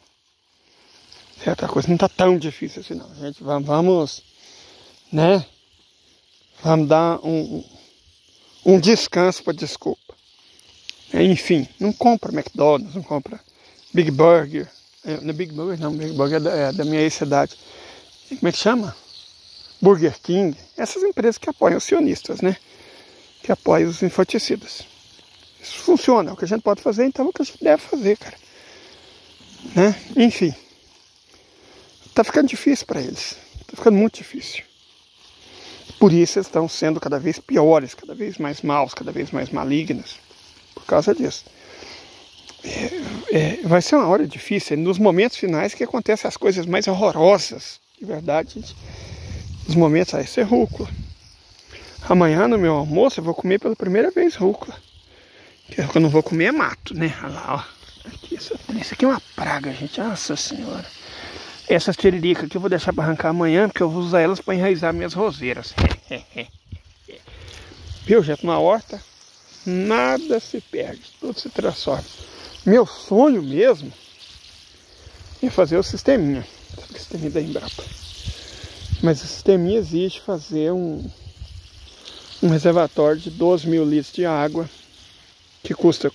Certa coisa não tá tão difícil assim não, gente. Vamos, né? Vamos dar um descanso para desculpa. Enfim, não compra McDonald's, não compra Big Burger. Não é Big Burger não, Big Burger é da minha ex-cidade. Como é que chama? Burger King. Essas empresas que apoiam os sionistas, né? Que apoiam os infanticidas. Isso funciona, é o que a gente pode fazer, então é o que a gente deve fazer, cara. Né? Enfim. Tá ficando difícil para eles. Tá ficando muito difícil. Por isso eles estão sendo cada vez piores, cada vez mais maus, cada vez mais malignos. Por causa disso. Vai ser uma hora difícil. É nos momentos finais que acontecem as coisas mais horrorosas. De verdade, gente. Nos momentos aí, isso é rúcula. Amanhã no meu almoço eu vou comer pela primeira vez rúcula. Que eu não vou comer é mato, né? Olha lá, ó. Aqui, isso aqui é uma praga, gente. Nossa Senhora. Essas tiriricas aqui eu vou deixar para arrancar amanhã, porque eu vou usar elas para enraizar minhas roseiras. Viu, gente? Na horta, nada se perde, tudo se transforma. Meu sonho mesmo é fazer o sisteminha. O sisteminha da Embrapa. Mas o sisteminha exige fazer um reservatório de 12 mil litros de água, que custa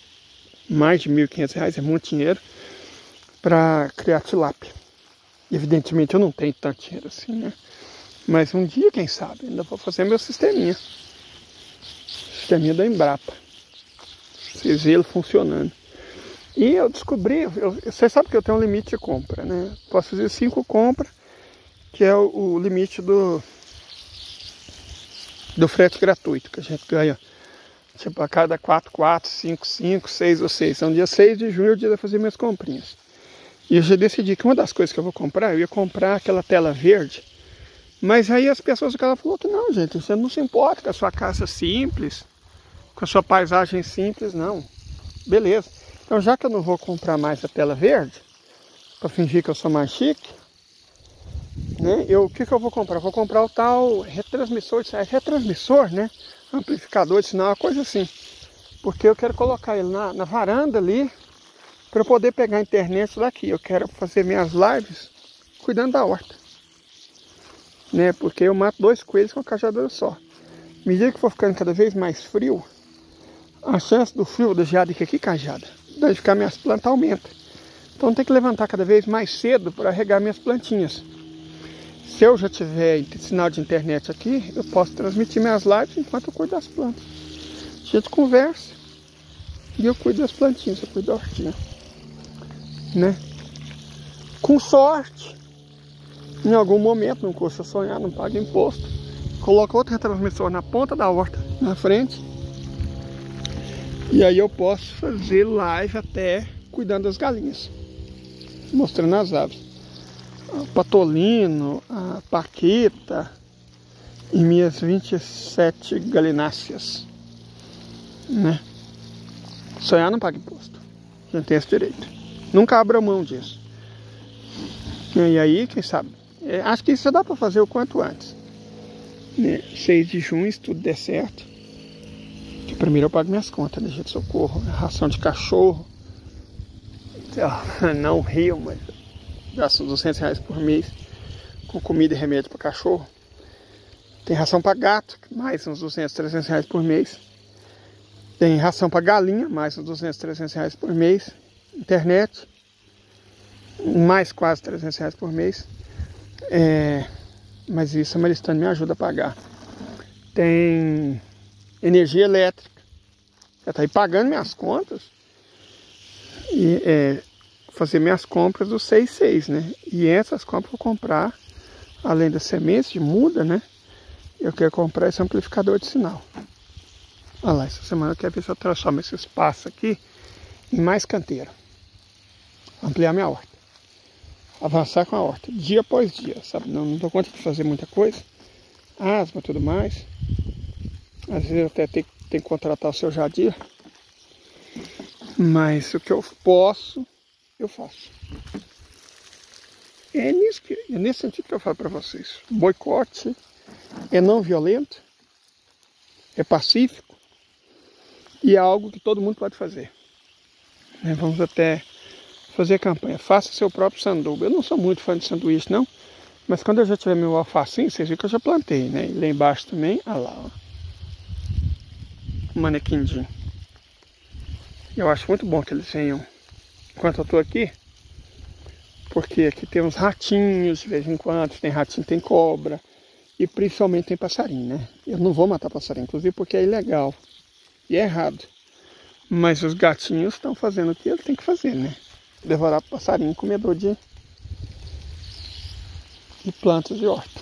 mais de R$1.500, é muito dinheiro, para criar tilápia. Evidentemente eu não tenho tanto dinheiro assim, né? Mas um dia, quem sabe, ainda vou fazer meu sisteminha. Sisteminha da Embrapa. Vocês veem ele funcionando. E eu descobri, você sabe que eu tenho um limite de compra, né? Posso fazer 5 compras, que é o limite do frete gratuito, que a gente ganha. Tipo, a cada 4, 5, 6 ou 6. Então, dia 6 de junho é o dia de fazer minhas comprinhas. E eu já decidi que uma das coisas que eu vou comprar, eu ia comprar aquela tela verde. Mas aí as pessoas falaram que não, gente, você não se importa com a sua casa simples, com a sua paisagem simples, não. Beleza. Então, já que eu não vou comprar mais a tela verde, para fingir que eu sou mais chique, né, o que eu vou comprar? Eu vou comprar o tal retransmissor, né? Amplificador de sinal, uma coisa assim. Porque eu quero colocar ele na varanda ali, para eu poder pegar a internet daqui. Eu quero fazer minhas lives cuidando da horta. Né? Porque eu mato 2 coelhos com a cajadada só. À medida que for ficando cada vez mais frio, a chance do frio, da geada aqui cajada, danificar minhas plantas aumenta. Então tem que levantar cada vez mais cedo para regar minhas plantinhas. Se eu já tiver sinal de internet aqui, eu posso transmitir minhas lives enquanto eu cuido das plantas. A gente conversa e eu cuido das plantinhas, eu cuido da hortinha. Né? Com sorte, em algum momento, não custa sonhar, não paga imposto, coloca outro retransmissor na ponta da horta, na frente, e aí eu posso fazer live até cuidando das galinhas, mostrando as aves. O patolino, a paquita e minhas 27 galináceas. Né? Sonhar não paga imposto, a gente tem esse direito. Nunca abra mão disso. E aí, quem sabe? Acho que isso já dá para fazer o quanto antes. 6 de junho, se tudo der certo. Que primeiro eu pago minhas contas, né, gente? Socorro, ração de cachorro. Não rio, mas gasto uns R$200 por mês com comida e remédio para cachorro. Tem ração para gato, mais uns R$200, R$300 por mês. Tem ração para galinha, mais uns R$200, R$300 por mês. Internet, mais quase R$300 por mês. Mas isso a Maristane me ajuda a pagar. Tem energia elétrica. Já está aí pagando minhas contas. E fazer minhas compras do 6,6, né? E essas compras eu vou comprar, além das sementes de muda, né? Eu quero comprar esse amplificador de sinal. Olha lá, essa semana eu quero ver se eu transformo esse espaço aqui em mais canteiro. Ampliar minha horta. Avançar com a horta, dia após dia, sabe? Não dou conta de fazer muita coisa. Asma e tudo mais. Às vezes eu até tenho que contratar o seu Jadir. Mas o que eu posso, eu faço. É nesse sentido que eu falo para vocês. Boicote é não violento, é pacífico e é algo que todo mundo pode fazer. Vamos até fazer campanha. Faça seu próprio sanduba. Eu não sou muito fã de sanduíche, não. Mas quando eu já tiver meu alfacinho, vocês viram que eu já plantei, né? E lá embaixo também, olha lá, ó. Um manequinzinho. Eu acho muito bom que eles venham enquanto eu tô aqui. Porque aqui tem uns ratinhos de vez em quando. Tem ratinho, tem cobra. E principalmente tem passarinho, né? Eu não vou matar passarinho, inclusive porque é ilegal. E é errado. Mas os gatinhos estão fazendo o que eles têm que fazer, né? Devorar passarinho comedor de plantas de horta.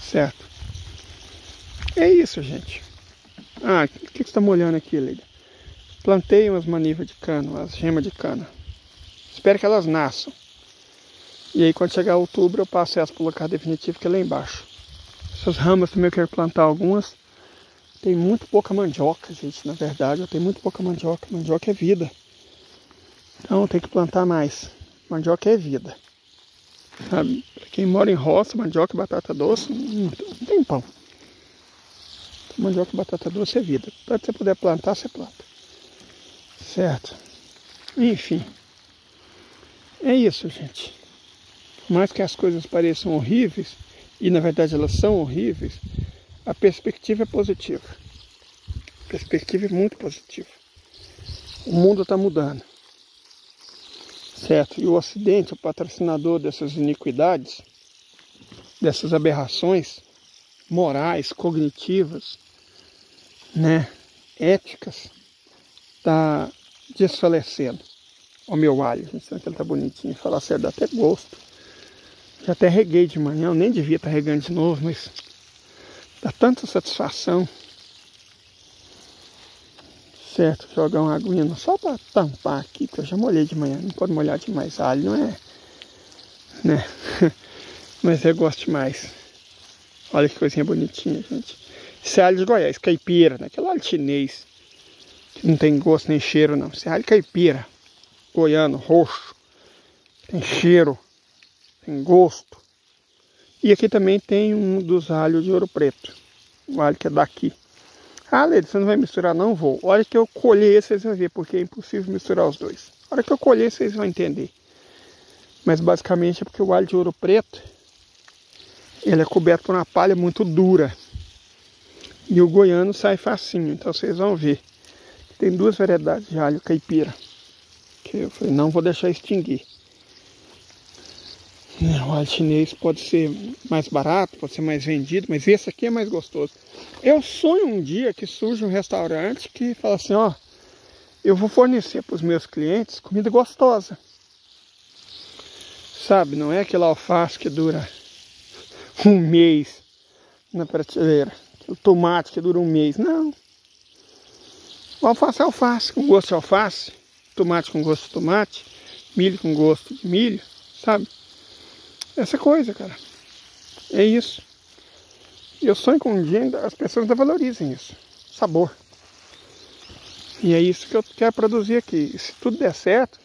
Certo? É isso, gente. Ah, o que você está molhando aqui, Leila? Plantei umas manivas de cana, umas gemas de cana. Espero que elas nasçam. E aí quando chegar outubro eu passo elas para o lugar definitivo que é lá embaixo. Essas ramas também eu quero plantar algumas. Tem muito pouca mandioca, gente, na verdade. Eu tenho muito pouca mandioca. Mandioca é vida. Então tem que plantar mais. Mandioca é vida. Sabe? Pra quem mora em roça, mandioca e batata doce, não tem pão. Mandioca e batata doce é vida. Para você puder plantar, você planta. Certo? Enfim. É isso, gente. Por mais que as coisas pareçam horríveis, e na verdade elas são horríveis, a perspectiva é positiva. A perspectiva é muito positiva. O mundo está mudando. Certo? E o Ocidente, o patrocinador dessas iniquidades, dessas aberrações morais, cognitivas, né, éticas, está desfalecendo. Ó, meu alho, gente, será que ele tá bonitinho? Falar sério, dá até gosto. Já até reguei de manhã, eu nem devia estar regando de novo, mas dá tanta satisfação. Certo, jogar uma aguinha só para tampar aqui, porque eu já molhei de manhã, não pode molhar demais. Alho não é, né? Mas eu gosto demais. Olha que coisinha bonitinha, gente. Esse é alho de Goiás, caipira, né? Aquele alho chinês, que não tem gosto nem cheiro, não. Esse é alho caipira, goiano, roxo, tem cheiro, tem gosto. E aqui também tem um dos alhos de Ouro Preto, o alho que é daqui. Ah, Leide, você não vai misturar? Não vou. A hora que eu colher esse, vocês vão ver, porque é impossível misturar os dois. A hora que eu colher, vocês vão entender. Mas basicamente é porque o alho de Ouro Preto, ele é coberto por uma palha muito dura. E o goiano sai facinho, então vocês vão ver. Tem duas variedades de alho caipira, que eu falei, não vou deixar extinguir. O alho chinês pode ser mais barato, pode ser mais vendido, mas esse aqui é mais gostoso. Eu sonho um dia que surge um restaurante que fala assim, ó, eu vou fornecer para os meus clientes comida gostosa. Sabe, não é aquele alface que dura um mês na prateleira, aquele tomate que dura um mês, não. O alface é alface, com gosto de alface, tomate com gosto de tomate, milho com gosto de milho, sabe? Essa coisa, cara. É isso. Eu sonho com um dia as pessoas ainda valorizem isso. Sabor. E é isso que eu quero produzir aqui. E se tudo der certo,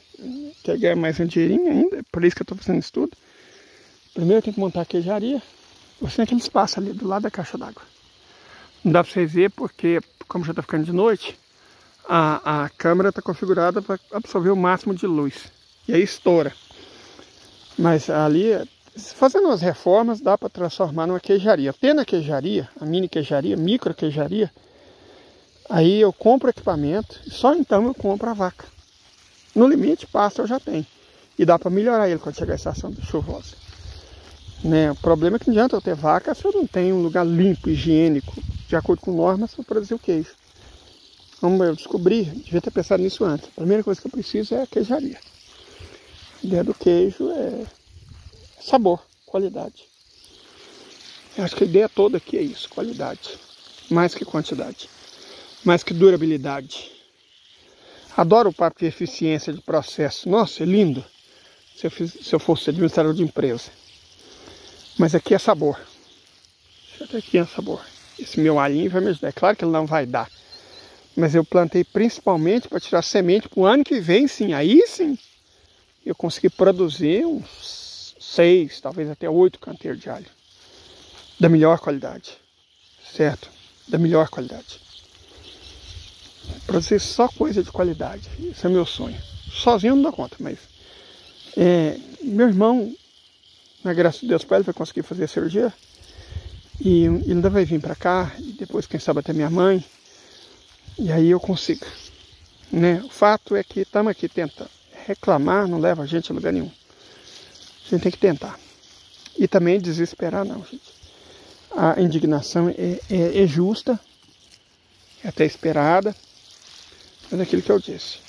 quero ganhar mais um dinheirinho ainda, é por isso que eu estou fazendo isso tudo. Primeiro eu tenho que montar a queijaria. Você tem aquele espaço ali do lado da caixa d'água. Não dá para vocês verem porque, como já está ficando de noite, a câmera está configurada para absorver o máximo de luz. E aí estoura. Mas ali, fazendo umas reformas, dá para transformar numa queijaria. Tendo a queijaria, a mini queijaria, micro queijaria, aí eu compro equipamento e só então eu compro a vaca. No limite, pasta eu já tenho. E dá para melhorar ele quando chegar a estação chuvosa. Né? O problema é que não adianta eu ter vaca se eu não tenho um lugar limpo, higiênico, de acordo com normas, para produzir o queijo. Como eu descobri, devia ter pensado nisso antes. A primeira coisa que eu preciso é a queijaria. A ideia do queijo é sabor, qualidade. Eu acho que a ideia toda aqui é isso, qualidade. Mais que quantidade. Mais que durabilidade. Adoro o papo de eficiência de processo. Nossa, é lindo. Se eu fosse administrador de empresa. Mas aqui é sabor. Aqui é sabor. Esse meu alhinho vai me ajudar. É claro que ele não vai dar. Mas eu plantei principalmente para tirar semente para o ano que vem, sim. Aí sim, eu consegui produzir uns 6, talvez até 8 canteiros de alho. da melhor qualidade, certo? Da melhor qualidade. Produzir só coisa de qualidade, esse é meu sonho. Sozinho não dá conta, mas meu irmão, na graça de Deus, ele vai conseguir fazer a cirurgia e ele ainda vai vir para cá e depois quem sabe até minha mãe, e aí eu consigo, né? O fato é que estamos aqui tentando. Reclamar não leva a gente a lugar nenhum. A gente tem que tentar. E também desesperar não, gente. A indignação é justa, é até esperada, mas é aquilo que eu disse.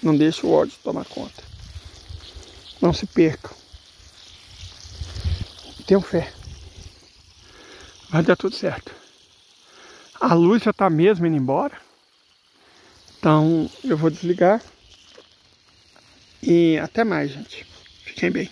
Não deixe o ódio tomar conta. Não se percam. Tenham fé. Vai dar tudo certo. A luz já está mesmo indo embora. Então eu vou desligar. E até mais, gente. Fiquem bem.